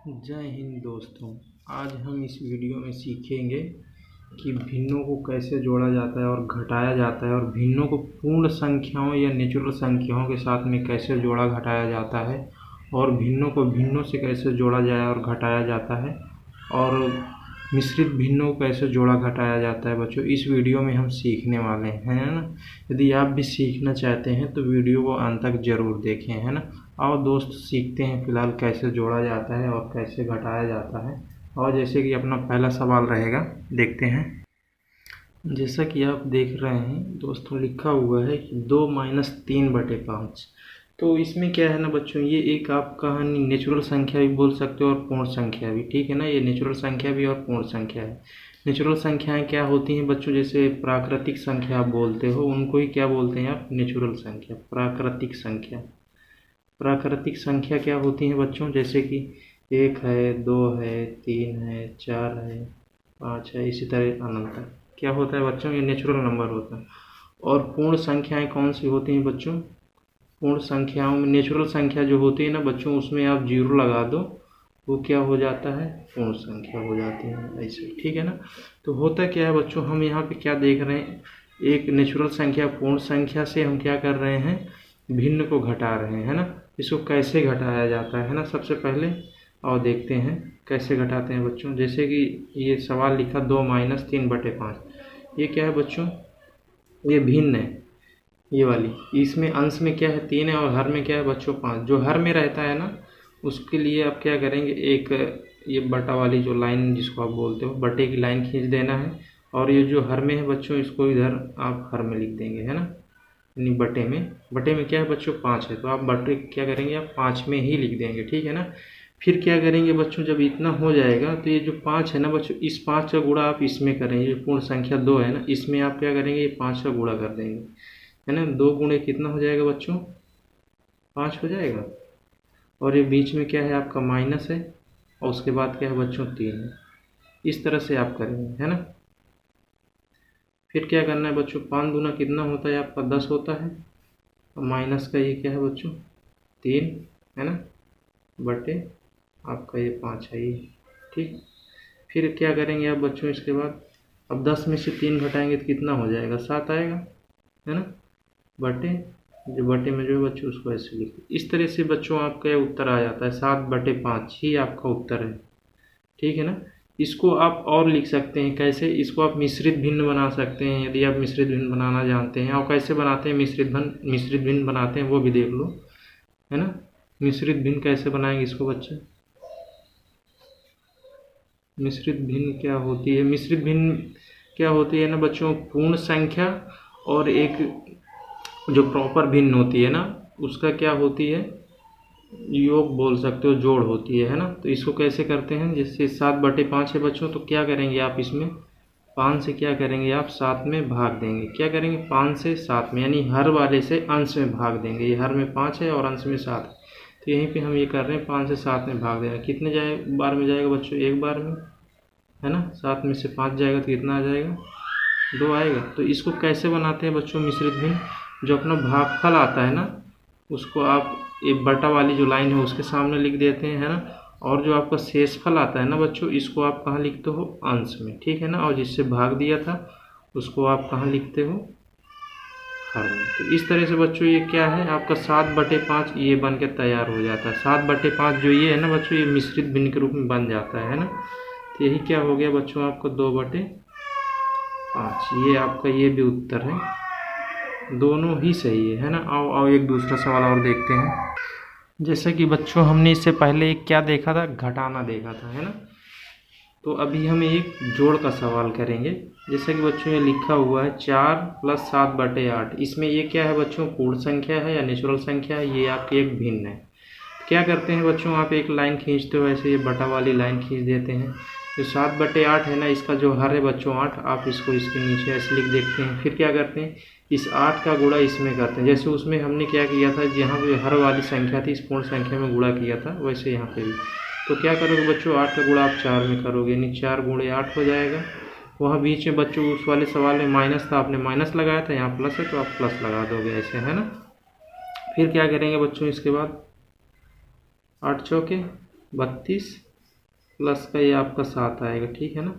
जय हिंद दोस्तों। आज हम इस वीडियो में सीखेंगे कि भिन्नों को कैसे जोड़ा जाता है और घटाया जाता है, और भिन्नों को पूर्ण संख्याओं या नेचुरल संख्याओं के साथ में कैसे जोड़ा घटाया जाता है, और भिन्नों को भिन्नों से कैसे जोड़ा जाए और घटाया जाता है, और मिश्रित भिन्नों को कैसे जोड़ा घटाया जाता है। बच्चों, इस वीडियो में हम सीखने वाले हैं, है ना। यदि आप भी सीखना चाहते हैं तो वीडियो को अंत तक जरूर देखें, है ना। आओ दोस्त, सीखते हैं फिलहाल कैसे जोड़ा जाता है और कैसे घटाया जाता है। और जैसे कि अपना पहला सवाल रहेगा, देखते हैं। जैसा कि आप देख रहे हैं दोस्तों, लिखा हुआ है कि 2 - 3/5। तो इसमें क्या है ना बच्चों, ये एक आपका नेचुरल संख्या भी बोल सकते हो और पूर्ण संख्या भी, ठीक है ना। ये नेचुरल संख्या भी और पूर्ण संख्या है। नेचुरल संख्याएं क्या होती हैं बच्चों, जैसे प्राकृतिक संख्या आप बोलते हो, उनको ही क्या बोलते हैं आप, नेचुरल संख्या, प्राकृतिक संख्या। प्राकृतिक संख्या क्या होती हैं बच्चों, जैसे कि 1 है, 2 है, 3 है, 4 है, 5 है, इसी तरह अनंत है। क्या होता है बच्चों, ये नेचुरल नंबर होता है। और पूर्ण संख्याएं कौन सी होती हैं बच्चों, पूर्ण संख्याओं में नेचुरल संख्या जो होती है ना बच्चों, उसमें आप 0 लगा दो, वो क्या हो जाता है, पूर्ण संख्या हो जाती है, ऐसे, ठीक है ना। तो होता क्या है बच्चों, हम यहाँ पे क्या देख रहे हैं, एक नेचुरल संख्या पूर्ण संख्या से हम क्या कर रहे हैं, भिन्न को घटा रहे हैं, है ना। इसको कैसे घटाया जाता है ना, सबसे पहले और देखते हैं कैसे घटाते हैं बच्चों। जैसे कि ये सवाल लिखा 2 - 3/5, ये क्या है बच्चों, ये भिन्न है, ये वाली। इसमें अंश में क्या है, 3 है, और हर में क्या है बच्चों, 5। जो हर में रहता है ना, उसके लिए आप क्या करेंगे, एक ये बटा वाली जो लाइन जिसको आप बोलते हो, बटे की लाइन खींच देना है, और ये जो हर में है बच्चों, इसको इधर आप हर में लिख देंगे, है ना। यानी बटे में क्या है बच्चों, 5 है, तो आप बटे क्या करेंगे, आप 5 में ही लिख देंगे, ठीक है ना। फिर क्या करेंगे बच्चों, जब इतना हो जाएगा तो ये जो 5 है ना बच्चों, इस 5 का गुणा आप इसमें करेंगे। जो पूर्ण संख्या 2 है ना, इसमें आप क्या करेंगे, ये 5 का गुणा कर देंगे, है ना। 2 गुणे कितना हो जाएगा बच्चों, 5 हो जाएगा। और ये बीच में क्या है आपका माइनस है, और उसके बाद क्या है बच्चों, 3 है। इस तरह से आप करेंगे, है ना। फिर क्या करना है बच्चों, 5 दूना कितना होता है आपका, 10 होता है, और माइनस का ये क्या है बच्चों, 3, है ना, बटे आपका ये 5 है ये, ठीक। फिर क्या करेंगे आप बच्चों, इसके बाद अब 10 में से 3 घटाएंगे तो कितना हो जाएगा, 7 आएगा, है ना। बटे जो बटे में जो है बच्चों, उसको ऐसे लिखते। इस तरह से बच्चों आपका उत्तर आ जाता है, 7/5 ही आपका उत्तर है, ठीक है ना। इसको आप और लिख सकते हैं कैसे, इसको आप मिश्रित भिन्न बना सकते हैं, यदि आप मिश्रित भिन्न बनाना जानते हैं। और कैसे बनाते हैं मिश्रित भिन्न बनाते हैं वो भी देख लो, है ना। मिश्रित भिन्न कैसे बनाएंगे इसको बच्चे, मिश्रित भिन्न क्या होती है, मिश्रित भिन्न क्या होती है ना बच्चों, पूर्ण संख्या और एक जो प्रॉपर भिन्न होती है ना, उसका क्या होती है, योग बोल सकते हो, जोड़ होती है ना। तो इसको कैसे करते हैं, जैसे 7/5 है बच्चों, तो क्या करेंगे आप इसमें 5 से क्या करेंगे आप 7 में भाग देंगे। क्या करेंगे, 5 से 7 में, यानी हर वाले से अंश में भाग देंगे। ये हर में 5 है और अंश में 7 है, तो यहीं पे हम ये कर रहे हैं, 5 से 7 में भाग देना। कितने बार में जाएगा बच्चों, एक बार में, है ना। 7 में से 5 जाएगा तो कितना आ जाएगा, 2 आएगा। तो इसको कैसे बनाते हैं बच्चों मिश्रित भिन्न, जो अपना भागफल आता है ना, उसको आप एक बटा वाली जो लाइन है उसके सामने लिख देते हैं, है ना। और जो आपका शेषफल आता है ना बच्चों, इसको आप कहाँ लिखते हो, अंश में, ठीक है ना। और जिससे भाग दिया था उसको आप कहाँ लिखते हो, हर में। तो इस तरह से बच्चों ये क्या है आपका 7/5 ये बन के तैयार हो जाता है। 7/5 जो ये है ना बच्चों, ये मिश्रित भिन्न के रूप में बन जाता है ना। तो यही क्या हो गया बच्चों आपका 2/5, ये आपका ये भी उत्तर है, दोनों ही सही है ना। आओ एक दूसरा सवाल और देखते हैं। जैसे कि बच्चों हमने इससे पहले एक क्या देखा था, घटाना देखा था, है ना। तो अभी हम एक जोड़ का सवाल करेंगे। जैसे कि बच्चों ये लिखा हुआ है 4 + 7/8। इसमें ये क्या है बच्चों, पूर्ण संख्या है या नेचुरल संख्या है, ये आपकी एक भिन्न है। क्या करते हैं बच्चों, आप एक लाइन खींचते हो ऐसे, ये बटा वाली लाइन खींच देते हैं। जो 7/8 है ना, इसका जो हर है बच्चों 8, आप इसको इसके नीचे ऐसे लिख देखते हैं। फिर क्या करते हैं, इस 8 का गुणा इसमें करते हैं। जैसे उसमें हमने क्या किया था, जहाँ पे हर वाली संख्या थी, इस पूर्ण संख्या में गुणा किया था, वैसे यहाँ पे भी। तो क्या करोगे बच्चों, 8 का गुणा आप 4 में करोगे, यानी 4 × 8 हो जाएगा। वहाँ बीच में बच्चों उस वाले सवाल में माइनस था, आपने माइनस लगाया था, यहाँ प्लस है तो आप प्लस लगा दोगे ऐसे, है ना। फिर क्या करेंगे बच्चों, इसके बाद 8 × 4 = 32, प्लस का ये आपका 7 आएगा, ठीक है ना,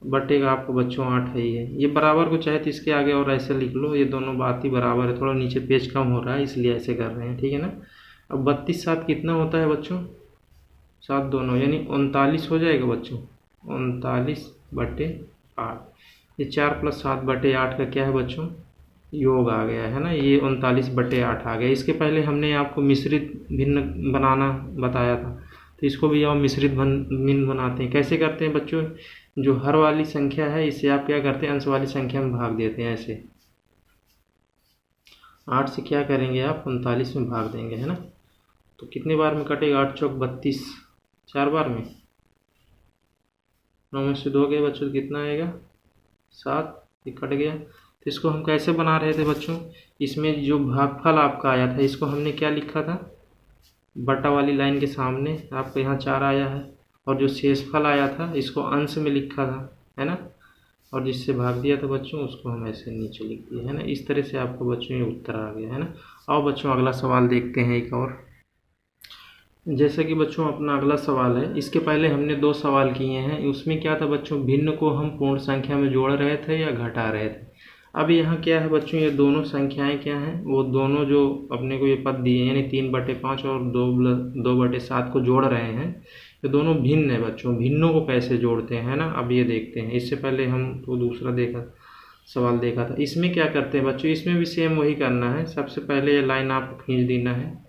बटे का आपको बच्चों 8 है ही है। ये बराबर को चाहे तो इसके आगे और ऐसे लिख लो, ये दोनों बात ही बराबर है, थोड़ा नीचे पेज कम हो रहा है इसलिए ऐसे कर रहे हैं, ठीक है ना। अब 32 7 कितना होता है बच्चों, 7 दोनों यानी 39 हो जाएगा बच्चों, 39/8। ये 4 + 7/8 का क्या है बच्चों, योग आ गया है ना, ये 39/8 आ गया। इसके पहले हमने आपको मिश्रित भिन्न बनाना बताया था, तो इसको भी आप मिश्रित भिन्न बनाते हैं। कैसे करते हैं बच्चों, जो हर वाली संख्या है इसे आप क्या करते हैं, अंश वाली संख्या में भाग देते हैं। ऐसे 8 से क्या करेंगे आप, 39 में भाग देंगे, है ना। तो कितने बार में कटेगा, 8 चौक 32, 4 बार में। 9 में से 2 गए बच्चों, कितना आएगा, 7, ये कट गया। तो इसको हम कैसे बना रहे थे बच्चों, इसमें जो भागफल आपका आया था इसको हमने क्या लिखा था, बटा वाली लाइन के सामने आपको यहाँ 4 आया है, और जो शेषफल आया था इसको अंश में लिखा था, है ना, और जिससे भाग दिया था बच्चों उसको हम ऐसे नीचे लिख दिए, है ना। इस तरह से आपको बच्चों ये उत्तर आ गया, है ना। आओ बच्चों अगला सवाल देखते हैं एक और। जैसे कि बच्चों अपना अगला सवाल है, इसके पहले हमने 2 सवाल किए हैं, उसमें क्या था बच्चों, भिन्न को हम पूर्ण संख्या में जोड़ रहे थे या घटा रहे थे। अब यहाँ क्या है बच्चों, ये दोनों संख्याएं क्या हैं, वो दोनों जो अपने को ये पद दिए यानी 3/5 और 2/7 को जोड़ रहे हैं, ये दोनों भिन्न है बच्चों। भिन्नों को कैसे जोड़ते हैं, है ना, अब ये देखते हैं। इससे पहले हम तो दूसरा सवाल देखा था, इसमें क्या करते हैं बच्चों, इसमें भी सेम वही करना है। सबसे पहले ये लाइन आपको खींच देना है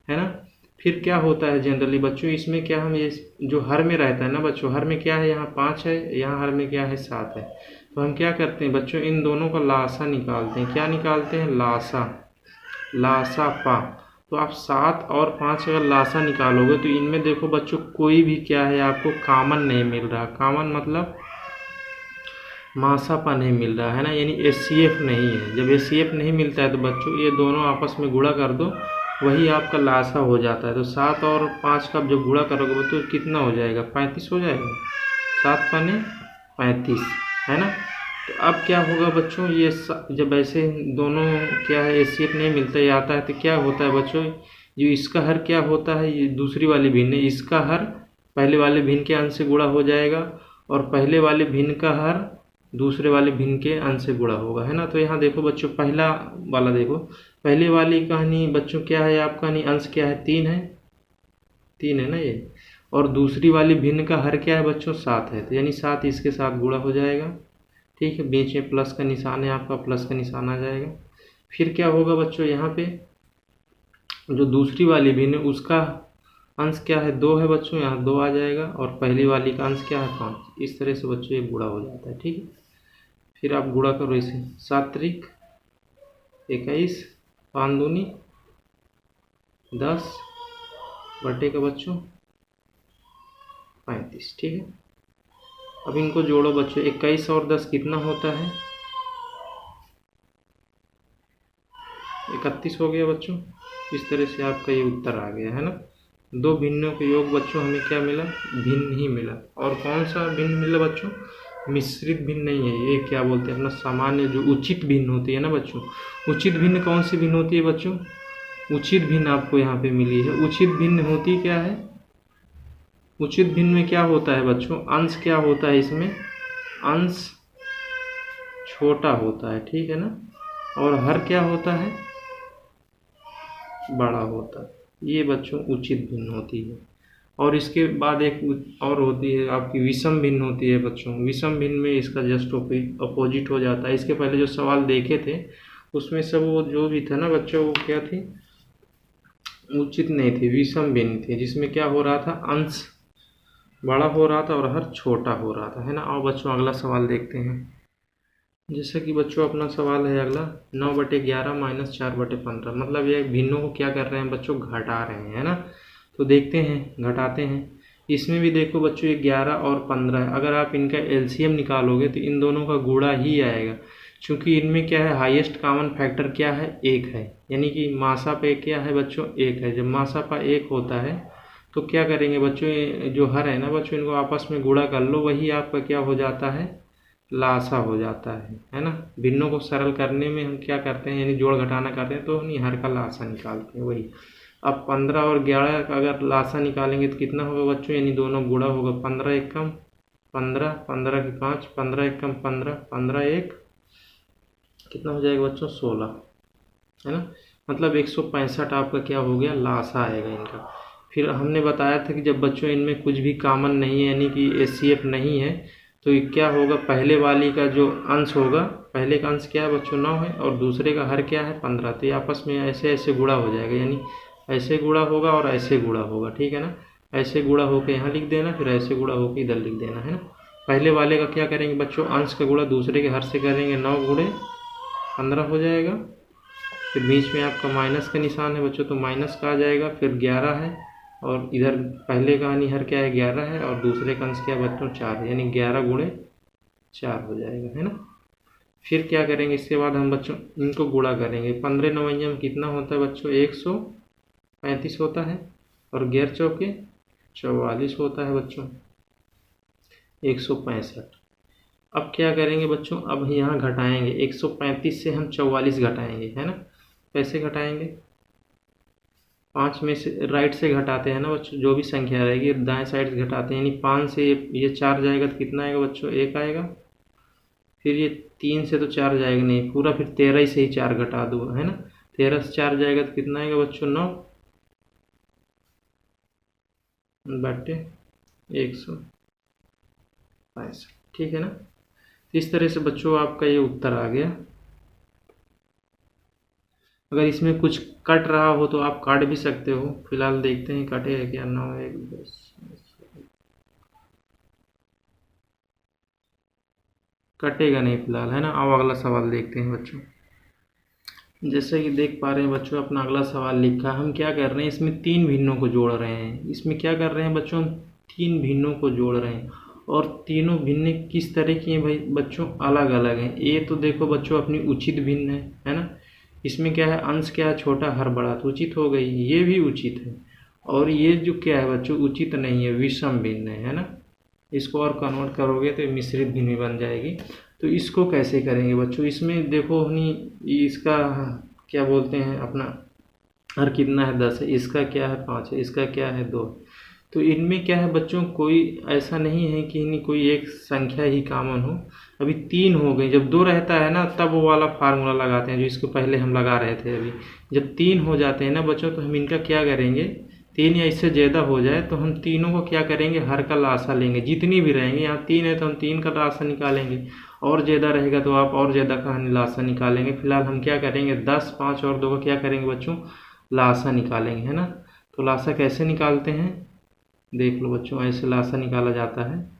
ना। फिर क्या होता है जनरली बच्चों, इसमें क्या हम ये जो हर में रहता है ना बच्चों, हर में क्या है, यहाँ 5 है, यहाँ हर में क्या है, 7 है। तो हम क्या करते हैं बच्चों, इन दोनों का लासा निकालते हैं। क्या निकालते हैं, लासा पा। तो आप 7 और 5 अगर लासा निकालोगे तो इनमें देखो बच्चों कोई भी क्या है, आपको कॉमन नहीं मिल रहा। कॉमन मतलब मासापा नहीं मिल रहा है ना, यानी HCF नहीं है। जब HCF नहीं मिलता है तो बच्चों ये दोनों आपस में गुणा कर दो, वही आपका लासा हो जाता है। तो 7 और 5 का जब गुणा करोगे तो कितना हो जाएगा, 35 हो जाएगा। 7 पाने 35, है ना। तो अब क्या होगा बच्चों, ये जब ऐसे दोनों क्या है HCF नहीं मिलता, ये आता है तो क्या होता है बच्चों, जो इसका हर क्या होता है, ये दूसरी वाली भिन्न है, इसका हर पहले वाले भिन्न के अंश से गुणा हो जाएगा, और पहले वाले भिन्न का हर दूसरे वाले भिन्न के अंश से गुणा होगा, है ना। तो यहाँ देखो बच्चों पहला वाला देखो, पहले वाली कहानी बच्चों क्या है, आपका नहीं अंश क्या है, 3 है ना ये, और दूसरी वाली भिन्न का हर क्या है बच्चों, 7 है। तो यानी 7 इसके साथ गुणा हो जाएगा, ठीक है। बीच में प्लस का निशान है, आपका प्लस का निशान आ जाएगा। फिर क्या होगा बच्चों, यहाँ पे जो दूसरी वाली भिन्न उसका अंश क्या है, 2 है बच्चों, यहाँ 2 आ जाएगा, और पहली वाली का अंश क्या है, 5। इस तरह से बच्चों ये गुणा हो जाता है, ठीक है। फिर आप गुणा करो इसे, 7 त्रिक 21, 5 दूनी 10 बटे का बच्चों 35, ठीक है। अब इनको जोड़ो बच्चों, 21 और 10 कितना होता है, 31 हो गया बच्चों। इस तरह से आपका ये उत्तर आ गया, है ना। 2 भिन्नों के योग बच्चों हमें क्या मिला, भिन्न ही मिला। और कौन सा भिन्न मिला बच्चों, मिश्रित भिन्न नहीं है, ये क्या बोलते हैं अपना सामान्य जो उचित भिन्न होती है ना बच्चों। उचित भिन्न कौन सी भिन्न होती है बच्चों, उचित भिन्न आपको यहाँ पे मिली है। उचित भिन्न होती क्या है, उचित भिन्न में क्या होता है बच्चों, अंश क्या होता है इसमें, अंश छोटा होता है, ठीक है ना, और हर क्या होता है, बड़ा होता है। ये बच्चों उचित भिन्न होती है। और इसके बाद एक और होती है आपकी विषम भिन्न होती है बच्चों। विषम भिन्न में इसका जस्ट अपोजिट हो जाता है। इसके पहले जो सवाल देखे थे उसमें सब वो जो भी था ना बच्चों, वो क्या थी, उचित नहीं थी, विषम भिन्न थी, जिसमें क्या हो रहा था, अंश बड़ा हो रहा था और हर छोटा हो रहा था, है ना। और बच्चों अगला सवाल देखते हैं। जैसे कि बच्चों अपना सवाल है अगला, 9/11 - 4/15, मतलब ये भिन्नों को क्या कर रहे हैं बच्चों, घटा रहे हैं, है ना। तो देखते हैं, घटाते हैं। इसमें भी देखो बच्चों ये 11 और 15 है, अगर आप इनका LCM निकालोगे तो इन दोनों का गुणा ही आएगा, क्योंकि इनमें क्या है, हाईएस्ट कॉमन फैक्टर क्या है, 1 है, यानी कि मासा पे क्या है बच्चों, 1 है। जब मासा पा 1 होता है तो क्या करेंगे बच्चों, जो हर है ना बच्चों, इनको आपस में गुणा कर लो, वही आपका क्या हो जाता है, लासा हो जाता है ना। भिन्नों को सरल करने में हम क्या करते हैं, यानी जोड़ घटाना करते हैं तो नहीं, हर का लासा निकालते हैं वही। अब 15 और 11 का अगर लासा निकालेंगे तो कितना होगा बच्चों, यानी दोनों गुणा होगा। 15 एकम 15, 15 की 5, 15 एकम 15, 15 एक कितना हो जाएगा बच्चों, 16, है ना। मतलब 165 आपका क्या हो गया, लासा आएगा इनका। फिर हमने बताया था कि जब बच्चों इनमें कुछ भी कॉमन नहीं है, यानी कि HCF नहीं है, तो ये क्या होगा, पहले वाली का जो अंश होगा, पहले का अंश क्या है बच्चों 9 है, और दूसरे का हर क्या है 15, तो ये आपस में ऐसे ऐसे गुणा हो जाएगा, यानी ऐसे गुणा होगा और ऐसे गुणा होगा, ठीक है ना। ऐसे गुणा होकर यहाँ लिख देना, फिर ऐसे गुणा होकर इधर लिख देना, है ना। पहले वाले का क्या करेंगे बच्चों, अंश का गुणा दूसरे के हर से करेंगे, 9 गुणे 15 हो जाएगा। फिर बीच में आपका माइनस का निशान है बच्चों, तो माइनस का आ जाएगा। फिर 11 है, और इधर पहले का हर क्या है 11 है, और दूसरे का अंश क्या है बच्चों 4 है, यानी 11 गुणे 4 हो जाएगा, है ना। फिर क्या करेंगे, इसके बाद हम बच्चों इनको गुणा करेंगे। 15 नवैया में कितना होता है बच्चों, 135 होता है, और 11 चौके 44 होता है बच्चों, 165। अब क्या करेंगे बच्चों, अब यहाँ घटाएंगे, 135 से हम 44 घटाएंगे, है ना। कैसे घटाएंगे, 5 में से राइट से घटाते हैं ना बच्चों, जो भी संख्या रहेगी दाएं साइड से घटाते हैं, यानी 5 से ये 4 जाएगा तो कितना आएगा बच्चों, 1 आएगा। फिर ये 3 से तो 4 जाएगा नहीं पूरा, फिर 13 से ही 4 घटा दो, है ना। 13 से 4 जाएगा तो कितना आएगा बच्चों, 9 बटे 165, ठीक है ना। इस तरह से बच्चों आपका ये उत्तर आ गया। अगर इसमें कुछ कट रहा हो तो आप काट भी सकते हो, फिलहाल देखते हैं कटेगा क्या। 9 1 10 कटेगा नहीं फिलहाल, है ना। अब अगला सवाल देखते हैं बच्चों। जैसे कि देख पा रहे हैं बच्चों, अपना अगला सवाल लिखा, हम क्या कर रहे हैं, इसमें 3 भिन्नों को जोड़ रहे हैं। इसमें क्या कर रहे हैं बच्चों, हम 3 भिन्नों को जोड़ रहे हैं, और तीनों भिन्न किस तरह की हैं भाई बच्चों, अलग अलग हैं। ये तो देखो बच्चों अपनी उचित भिन्न है ना। इसमें क्या है, अंश क्या है छोटा हर बड़ा, तो उचित हो गई, ये भी उचित है। और ये जो क्या है बच्चों, उचित नहीं है, विषम भिन्न है ना। इसको और कन्वर्ट करोगे तो मिश्रित भिन्न बन जाएगी। तो इसको कैसे करेंगे बच्चों, इसमें देखो इसका क्या बोलते हैं अपना, हर कितना है 10 है, इसका क्या है 5 है, इसका क्या है 2। तो इनमें क्या है बच्चों, कोई ऐसा नहीं है कि इनमें कोई एक संख्या ही कॉमन हो। अभी 3 हो गई, जब 2 रहता है ना तब वो वाला फार्मूला लगाते हैं जो इसको पहले हम लगा रहे थे। अभी जब 3 हो जाते हैं ना बच्चों, तो हम इनका क्या करेंगे, 3 या इससे ज़्यादा हो जाए तो हम तीनों को क्या करेंगे, हर का लासा लेंगे। जितनी भी रहेंगे, यहाँ 3 है तो हम 3 का लासा निकालेंगे, और ज़्यादा रहेगा तो आप और ज़्यादा का लासा निकालेंगे। फिलहाल हम क्या करेंगे, 10 5 और 2 का क्या करेंगे बच्चों, लासा निकालेंगे, है ना। तो लासा कैसे निकालते हैं, देख लो बच्चों, ऐसे लासा निकाला जाता है।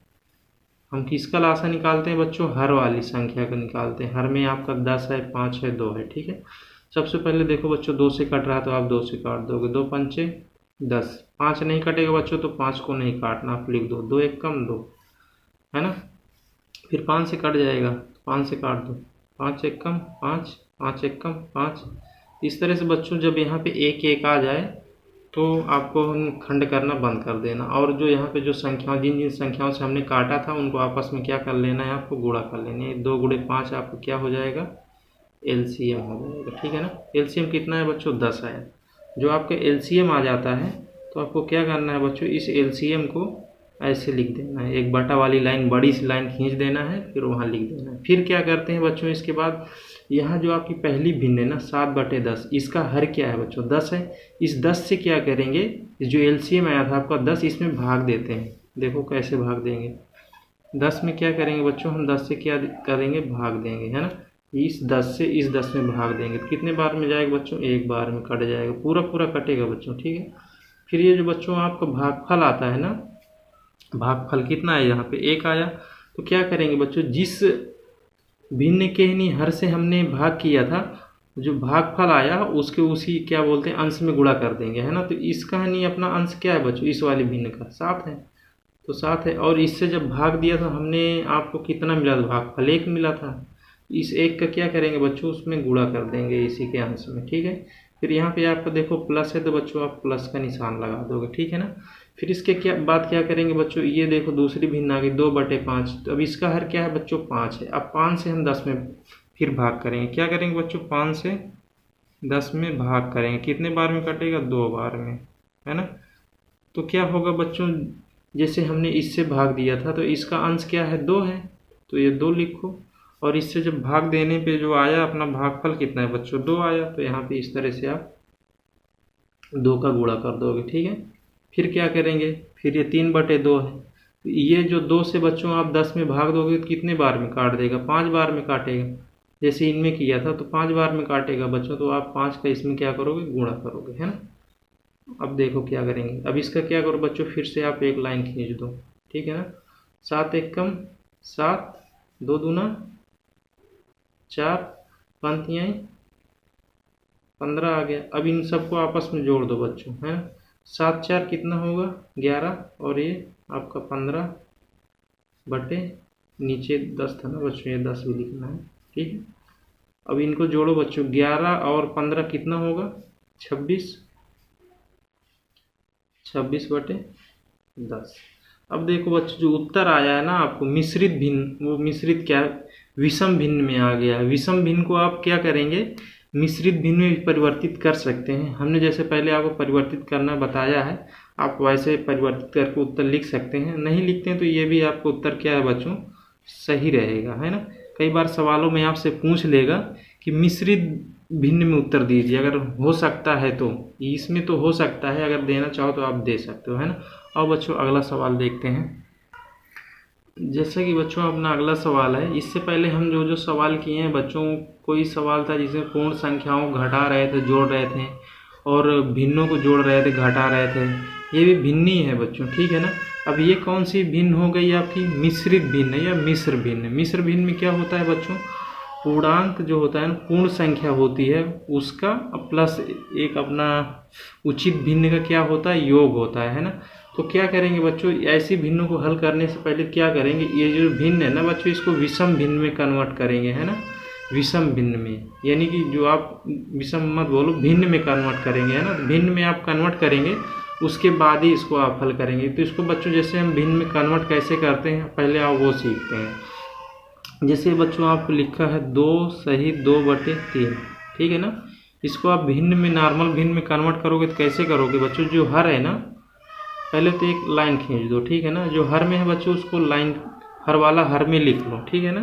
हम किसका लासा निकालते हैं बच्चों, हर वाली संख्या का निकालते हैं। हर में आपका 10 है, 5 है, 2 है, ठीक है। सबसे पहले देखो बच्चों, 2 से कट रहा है तो आप 2 से काट दोगे, 2 पंचे 10। 5 नहीं कटेगा बच्चों, तो 5 को नहीं काटना, आप लिख दो 2 1 कम 2, है ना। फिर 5 से कट जाएगा, 5 से काट दो, 5 1 कम 5, 5 1 कम 5। इस तरह से बच्चों जब यहाँ पे 1 1 आ जाए तो आपको खंड करना बंद कर देना, और जो यहाँ पे जो संख्याओं, जिन जिन संख्याओं से हमने काटा था उनको आपस में क्या कर लेना है, आपको गुणा कर लेना है। 2 गुणे 5 आपको क्या हो जाएगा, LCM हो जाएगा, ठीक है ना। LCM कितना है बच्चों, 10 आया। जो आपका LCM आ जाता है तो आपको क्या करना है बच्चों, इस LCM को ऐसे लिख देना है, एक बटा वाली लाइन, बड़ी सी लाइन खींच देना है, फिर वहाँ लिख देना है। फिर क्या करते हैं बच्चों, इसके बाद यहाँ जो आपकी पहली भिन्न है ना 7/10, इसका हर क्या है बच्चों 10 है। इस 10 से क्या करेंगे, जो LCM आया था आपका 10, इसमें भाग देते हैं। देखो कैसे भाग देंगे, 10 में क्या करेंगे बच्चों, हम 10 से क्या करेंगे, भाग देंगे, है ना। इस 10 से इस 10 में भाग देंगे तो कितने बार में जाएगा बच्चों, एक बार में कट जाएगा, पूरा पूरा कटेगा बच्चों, ठीक है। फिर ये जो बच्चों आपका भागफल आता है ना, भागफल कितना है, यहाँ पे 1 आया। तो क्या करेंगे बच्चों, जिस भिन्न के नहीं हर से हमने भाग किया था, जो भागफल आया उसके उसी क्या बोलते हैं अंश में गुणा कर देंगे, है ना। तो इसका नहीं अपना अंश क्या है बच्चों, इस वाली भिन्न का 7 है, तो 7 है। और इससे जब भाग दिया तो हमने आपको कितना मिला था, भागफल 1 मिला था। इस 1 का क्या करेंगे बच्चों, उसमें गुणा कर देंगे इसी के अंश में, ठीक है। फिर यहाँ पे आपका देखो प्लस है तो बच्चों आप प्लस का निशान लगा दोगे, ठीक है ना। फिर इसके बाद क्या करेंगे बच्चों, ये देखो दूसरी भिन्न आ गई 2/5। तो अब इसका हर क्या है बच्चों, 5 है। अब 5 से हम 10 में फिर भाग करेंगे, क्या करेंगे बच्चों, 5 से 10 में भाग करेंगे, कितने बार में कटेगा? 2 बार में, है ना। तो क्या होगा बच्चों, जैसे हमने इससे भाग दिया था तो इसका अंश क्या है? 2 है, तो ये 2 लिखो। और इससे जब भाग देने पे जो आया अपना भागफल कितना है बच्चों? 2 आया, तो यहाँ पे इस तरह से आप 2 का गुणा कर दोगे, ठीक है। फिर क्या करेंगे? फिर ये 3/2 है, तो ये जो 2 से बच्चों आप 10 में भाग दोगे तो कितने बार में काट देगा? 5 बार में काटेगा। जैसे इनमें किया था तो 5 बार में काटेगा बच्चों, तो आप 5 का इसमें क्या करोगे? गुणा करोगे, है ना। अब देखो क्या करेंगे, अब इसका क्या करो बच्चों, फिर से आप एक लाइन खींच दो, ठीक है ना। 7 एकम 7, 2 दूना 4, पंक्तियाँ 15 आ गया। अब इन सबको आपस में जोड़ दो बच्चों, है ना। 7 4 कितना होगा? 11, और ये आपका 15 बटे नीचे 10 था ना बच्चों, ये 10 भी लिखना है, ठीक है। अब इनको जोड़ो बच्चों, 11 और 15 कितना होगा? 26, 26 बटे 10। अब देखो बच्चों जो उत्तर आया है ना आपको मिश्रित भिन्न, वो मिश्रित क्या है? विषम भिन्न में आ गया है। विषम भिन्न को आप क्या करेंगे? मिश्रित भिन्न में परिवर्तित कर सकते हैं। हमने जैसे पहले आपको परिवर्तित करना बताया है, आप वैसे परिवर्तित करके उत्तर लिख सकते हैं। नहीं लिखते हैं तो ये भी आपको उत्तर क्या है बच्चों? सही रहेगा, है ना। कई बार सवालों में आपसे पूछ लेगा कि मिश्रित भिन्न में उत्तर दीजिए, अगर हो सकता है तो इसमें तो हो सकता है, अगर देना चाहो तो आप दे सकते हो, है ना। और बच्चों अगला सवाल देखते हैं। जैसा कि बच्चों अपना अगला सवाल है, इससे पहले हम जो जो सवाल किए हैं बच्चों, कोई सवाल था जिसमें पूर्ण संख्याओं को घटा रहे थे, जोड़ रहे थे, और भिन्नों को जोड़ रहे थे, घटा रहे थे। ये भी भिन्न ही है बच्चों, ठीक है ना। अब ये कौन सी भिन्न हो गई आपकी? मिश्रित भिन्न या मिश्र भिन्न। मिश्र भिन्न में क्या होता है बच्चों? पूर्णांक जो होता है ना, पूर्ण संख्या होती है उसका प्लस एक अपना उचित भिन्न का क्या होता है? योग होता है ना। तो क्या करेंगे बच्चों, ऐसी भिन्नों को हल करने से पहले क्या करेंगे? ये जो भिन्न है ना बच्चों, इसको विषम भिन्न में कन्वर्ट करेंगे, है ना। विषम भिन्न में, यानी कि जो आप विषम मत बोलो, भिन्न में कन्वर्ट करेंगे, है ना। भिन्न में आप कन्वर्ट करेंगे, उसके बाद ही इसको आप हल करेंगे। तो इसको बच्चों जैसे हम भिन्न में कन्वर्ट कैसे करते हैं पहले आप वो सीखते हैं। जैसे बच्चों आपको लिखा है 2 सही 2/3, ठीक है ना। इसको आप भिन्न में, नॉर्मल भिन्न में कन्वर्ट करोगे तो कैसे करोगे बच्चों? जो हर है ना, पहले तो एक लाइन खींच दो, ठीक है ना। जो हर में है बच्चों उसको लाइन हर वाला हर में लिख लो, ठीक है ना।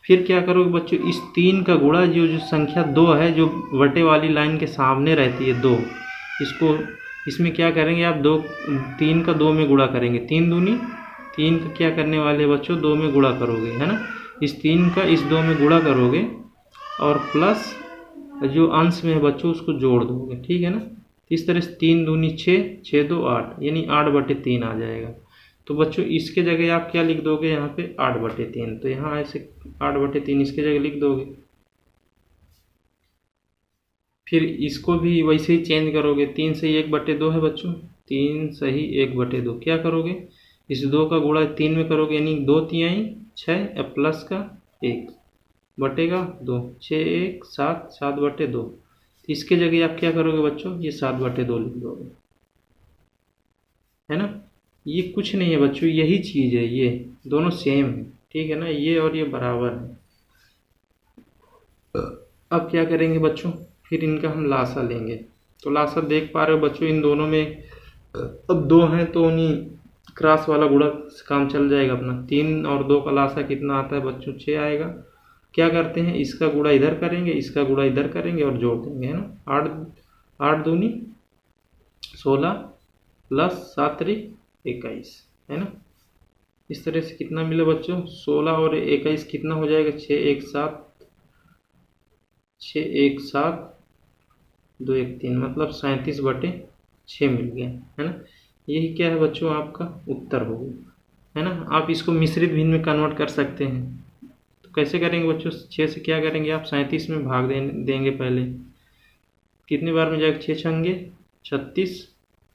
फिर क्या करोगे बच्चों, इस 3 का गुणा, जो जो संख्या 2 है जो बटे वाली लाइन के सामने रहती है 2, इसको इसमें क्या करेंगे आप? 3 का 2 में गुणा करेंगे, 3 दूनी 3 का क्या करने वाले बच्चों? 2 में गुणा करोगे, है ना। इस 3 का इस 2 में गुणा करोगे और प्लस जो अंश में है बच्चों उसको जोड़ दोगे, ठीक है ना। इस तरह से 3 दूनी 6, 6 2 8, यानी 8/3 आ जाएगा। तो बच्चों इसके जगह आप क्या लिख दोगे? यहाँ पे 8/3, तो यहाँ ऐसे 8/3 इसके जगह लिख दोगे। फिर इसको भी वैसे ही चेंज करोगे, 3 सही 1/2 है बच्चों, 3 सही 1/2। क्या करोगे? इस 2 का गुणा 3 में करोगे, यानी 2 तिहाई 6 प्लस का 1 बटेगा 2, 6 1 7, 7/2। इसके जगह आप क्या करोगे बच्चों? ये 7/2 लिख दोगे, है ना। ये कुछ नहीं है बच्चों, यही चीज़ है, ये दोनों सेम है, ठीक है ना। ये और ये बराबर है। अब क्या करेंगे बच्चों? फिर इनका हम लासा लेंगे। तो लासा देख पा रहे हो बच्चों, इन दोनों में अब 2 हैं तो उन्हीं क्रॉस वाला गुणा काम चल जाएगा अपना। 3 और 2 का लासा कितना आता है बच्चों? 6 आएगा। क्या करते हैं, इसका गुणा इधर करेंगे, इसका गुणा इधर करेंगे और जोड़ देंगे, है ना। 8 दूनी 16 प्लस 7 3 21, है ना। इस तरह से कितना मिला बच्चों? 16 और 21 कितना हो जाएगा? 6 1 7, 6 1 7 2 1 3, मतलब 37/6 मिल गया, है ना। यही क्या है बच्चों? आपका उत्तर हो गया, है ना। आप इसको मिश्रित भिन्न में कन्वर्ट कर सकते हैं। तो कैसे करेंगे बच्चों? 6 से क्या करेंगे आप? 37 में भाग देंगे पहले। कितने बार में जाएगा? 6 छंगे 36,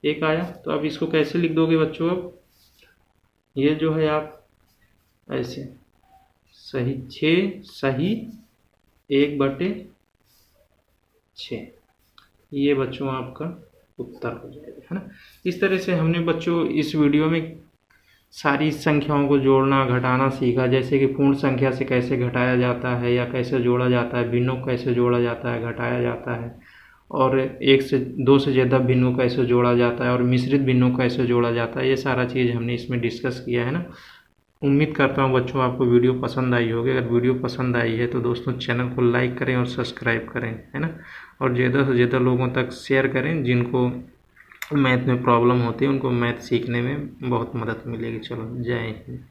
1 आया। तो अब इसको कैसे लिख दोगे बच्चों? अब ये जो है आप ऐसे सही 6 सही 1/6, ये बच्चों आपका उत्तर हो जाएगा, है ना। इस तरह से हमने बच्चों इस वीडियो में सारी संख्याओं को जोड़ना घटाना सीखा, जैसे कि पूर्ण संख्या से कैसे घटाया जाता है या कैसे जोड़ा जाता है, भिन्नों को कैसे जोड़ा जाता है, घटाया जाता है, और एक से दो से ज़्यादा भिन्नों को कैसे जोड़ा जाता है और मिश्रित भिन्नों को कैसे जोड़ा जाता है, ये सारा चीज़ हमने इसमें डिस्कस किया है ना। उम्मीद करता हूँ बच्चों आपको वीडियो पसंद आई होगी। अगर वीडियो पसंद आई है तो दोस्तों चैनल को लाइक करें और सब्सक्राइब करें, है ना। और ज़्यादा से ज़्यादा लोगों तक शेयर करें जिनको मैथ में प्रॉब्लम होती है, उनको मैथ सीखने में बहुत मदद मिलेगी। चलो, जय हिंद।